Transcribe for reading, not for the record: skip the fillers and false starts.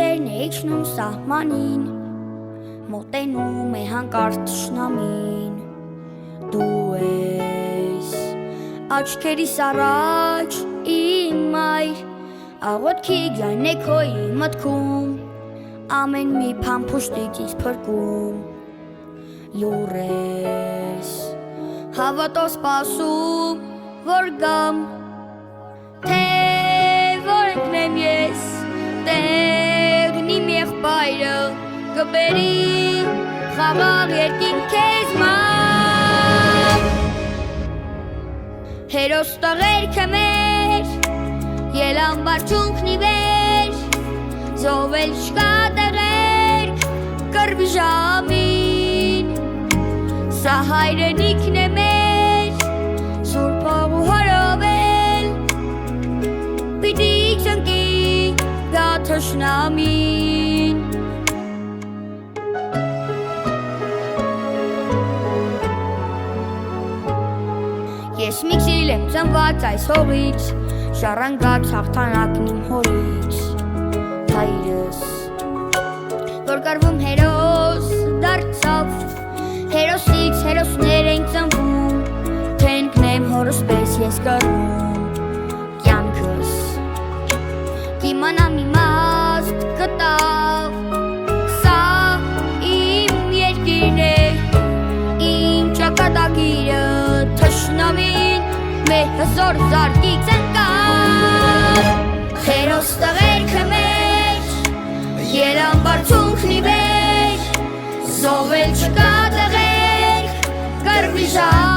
Սերն է իջնում սահմանին, մոտենում է հանկարծ թշնամին, դու ես աչքերիս առաջ իմ մայր, աղոթքի ձայն է քո իմ մտքում, ամեն մի փամփուշտից ինձ փրկում, լուռ ես հավատով սպասում, որ գամ, թե որ ընկնեմ ես, տեղն իմ եղբայրը կբերի խաղաղ երկինք քեզ մամ, հերոս տղերքը մեր, ելան բարձունքնի վեր, զովել չկա տեղերք կռվի ժամին, սա հայրենիքն է մեր, սուրբ հող ու հորովել, պիտի ծնկի գա թշնամին։ Ես մի քիլ եմ ծնված այս հողից, ժառանգած հաղթանակն իմ հորից, հայրս, որ կռվում հերոս դարձավ, հերոսից հերոսներ են ծնվում, թե ընկնեմ հորս պես ես կռվում, կյանքս կիմանամ իմաստ կտավ, սա իմ երկիրն է, իմ ճակատագիրը, թշնամին մեր հզոր զարկից ընկավ, հերոս տղերքը մեր, ելան բարձունքնի վեր, զովել չկա տեղերք կռվի ժամին,